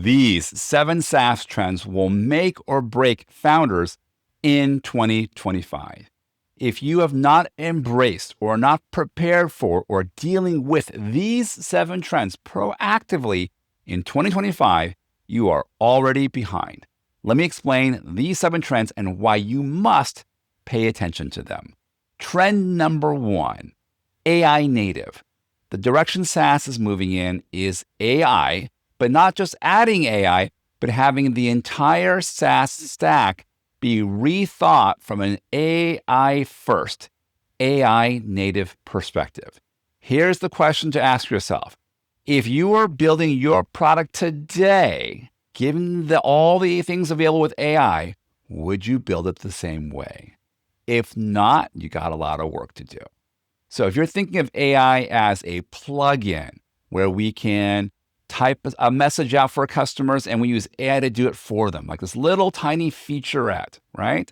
These 7 SaaS trends will make or break founders in 2025. If you have not embraced or not prepared for or dealing with these 7 trends proactively in 2025, you are already behind. Let me explain these 7 trends and why you must pay attention to them. Trend number 1, AI native. The direction SaaS is moving in is AI, but not just adding AI, but having the entire SaaS stack be rethought from an AI first, AI native perspective. Here's the question to ask yourself. If you are building your product today, given all the things available with AI, would you build it the same way? If not, you got a lot of work to do. So if you're thinking of AI as a plugin where we can type a message out for customers and we use AI to do it for them, like this little tiny featurette, right?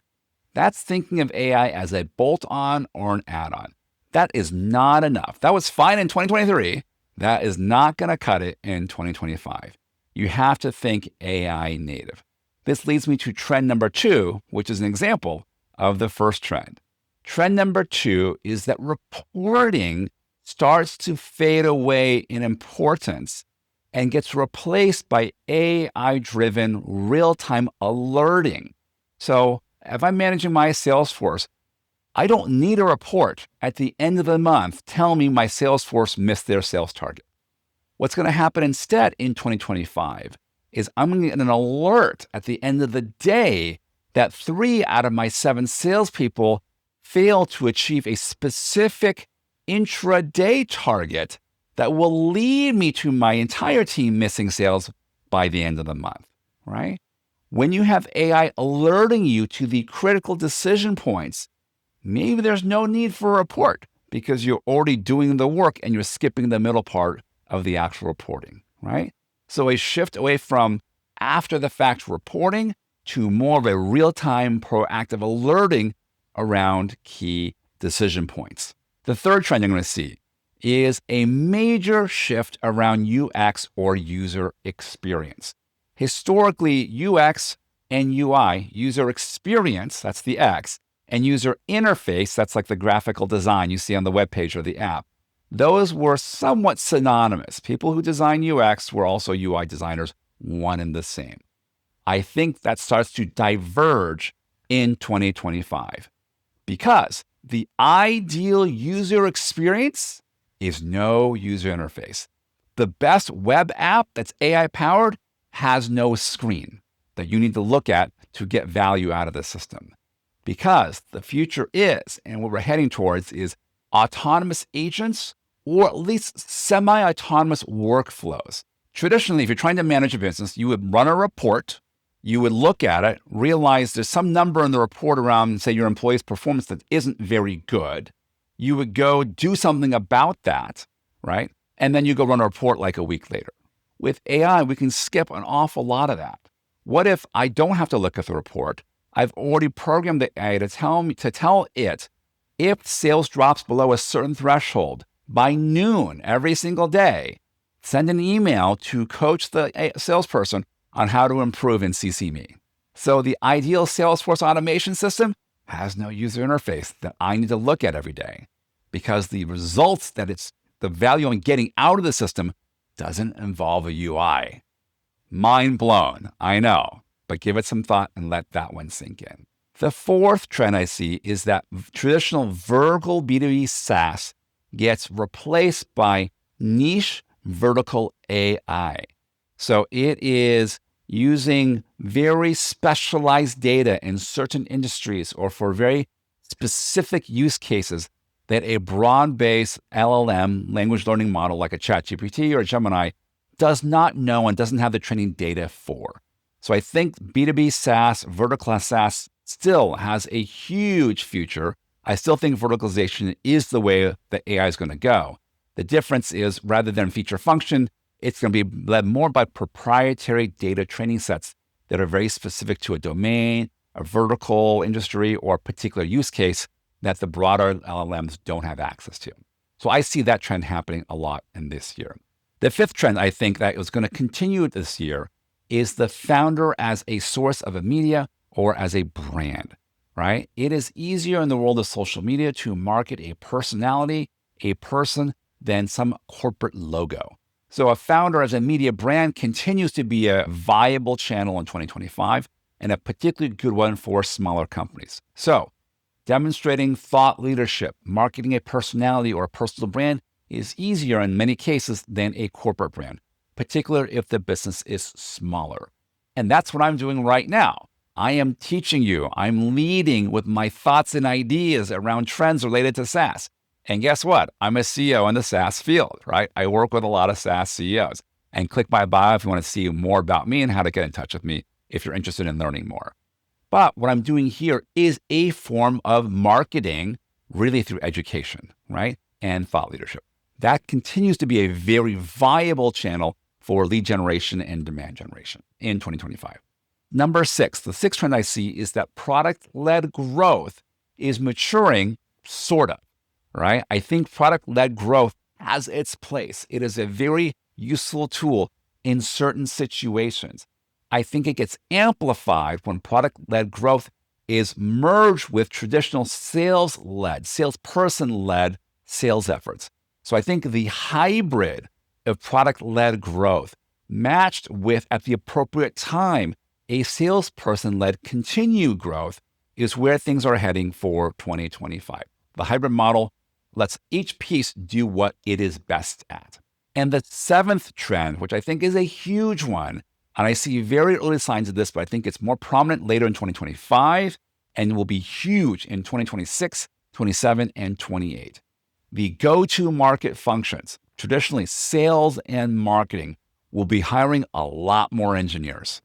That's thinking of AI as a bolt-on or an add-on. That is not enough. That was fine in 2023. That is not going to cut it in 2025. You have to think AI native. This leads me to trend number 2, which is an example of the first trend. Trend number 2 is that reporting starts to fade away in importance and gets replaced by AI-driven real-time alerting. So if I'm managing my sales force, I don't need a report at the end of the month telling me my sales force missed their sales target. What's going to happen instead in 2025 is I'm going to get an alert at the end of the day that 3 out of my 7 salespeople failed to achieve a specific intraday target that will lead me to my entire team missing sales by the end of the month, right? When you have AI alerting you to the critical decision points, maybe there's no need for a report because you're already doing the work and you're skipping the middle part of the actual reporting, right? So a shift away from after the fact reporting to more of a real-time proactive alerting around key decision points. The third trend I'm going to see is a major shift around UX or user experience. Historically, UX and UI, user experience, that's the X, and user interface, that's like the graphical design you see on the web page or the app, those were somewhat synonymous. People who design UX were also UI designers, one and the same. I think that starts to diverge in 2025 because the ideal user experience is no user interface. The best web app that's AI powered has no screen that you need to look at to get value out of the system. Because the future is, and what we're heading towards is autonomous agents or at least semi-autonomous workflows. Traditionally, if you're trying to manage a business, you would run a report, you would look at it, realize there's some number in the report around, say, your employee's performance that isn't very good. You would go do something about that, right? And then you go run a report like a week later. With AI, we can skip an awful lot of that. What if I don't have to look at the report? I've already programmed the AI to tell it if sales drops below a certain threshold by noon every single day, send an email to coach the salesperson on how to improve and CC me. So the ideal Salesforce automation system has no user interface that I need to look at every day because the results that it's the value I'm getting out of the system doesn't involve a UI. Mind blown, I know, but give it some thought and let that one sink in. The fourth trend I see is that traditional vertical B2B SaaS gets replaced by niche vertical AI. So it is using very specialized data in certain industries or for very specific use cases that a broad-based LLM language learning model like a ChatGPT or a Gemini does not know and doesn't have the training data for. So I think B2B SaaS, vertical SaaS still has a huge future. I still think verticalization is the way that AI is going to go. The difference is rather than feature function, it's going to be led more by proprietary data training sets that are very specific to a domain, a vertical industry, or a particular use case that the broader LLMs don't have access to. So I see that trend happening a lot in this year. The fifth trend I think that is going to continue this year is the founder as a source of a media or as a brand, right? It is easier in the world of social media to market a personality, a person, than some corporate logo. So a founder as a media brand continues to be a viable channel in 2025 and a particularly good one for smaller companies. So demonstrating thought leadership, marketing a personality or a personal brand is easier in many cases than a corporate brand, particularly if the business is smaller. And that's what I'm doing right now. I am teaching you, I'm leading with my thoughts and ideas around trends related to SaaS. And guess what? I'm a CEO in the SaaS field, right? I work with a lot of SaaS CEOs. And click my bio if you want to see more about me and how to get in touch with me if you're interested in learning more. But what I'm doing here is a form of marketing, really through education, right? And thought leadership. That continues to be a very viable channel for lead generation and demand generation in 2025. Number 6, the sixth trend I see is that product-led growth is maturing, sort of, right? I think product-led growth has its place. It is a very useful tool in certain situations. I think it gets amplified when product-led growth is merged with traditional sales-led, salesperson-led sales efforts. So I think the hybrid of product-led growth matched with, at the appropriate time, a salesperson-led continued growth is where things are heading for 2025. The hybrid model lets each piece do what it is best at. And the 7th trend, which I think is a huge one, and I see very early signs of this, but I think it's more prominent later in 2025 and will be huge in 2026, 27, and 28. The go-to-market functions, traditionally sales and marketing, will be hiring a lot more engineers,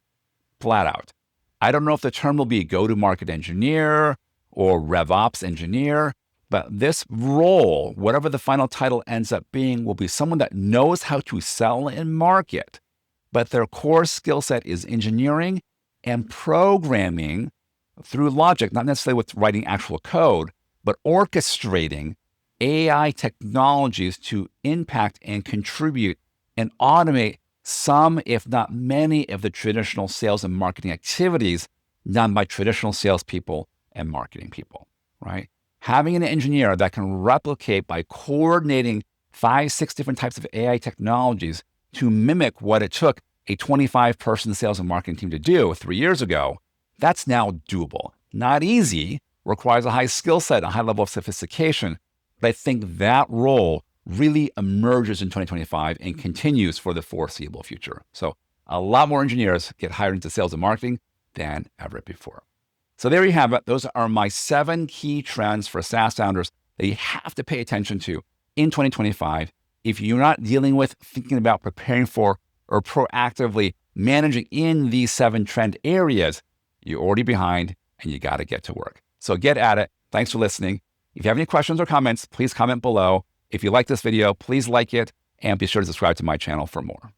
flat out. I don't know if the term will be go-to-market engineer or RevOps engineer, but this role, whatever the final title ends up being, will be someone that knows how to sell and market, but their core skill set is engineering and programming through logic, not necessarily with writing actual code, but orchestrating AI technologies to impact and contribute and automate some, if not many, of the traditional sales and marketing activities done by traditional salespeople and marketing people, right? Having an engineer that can replicate by coordinating 5-6 different types of AI technologies to mimic what it took a 25-person sales and marketing team to do 3 years ago, that's now doable. Not easy, requires a high skill set, a high level of sophistication, but I think that role really emerges in 2025 and continues for the foreseeable future. So a lot more engineers get hired into sales and marketing than ever before. So there you have it. Those are my 7 key trends for SaaS founders that you have to pay attention to in 2025. If you're not dealing with, thinking about, preparing for, or proactively managing in these 7 trend areas, you're already behind and you got to get to work. So get at it. Thanks for listening. If you have any questions or comments, please comment below. If you like this video, please like it and be sure to subscribe to my channel for more.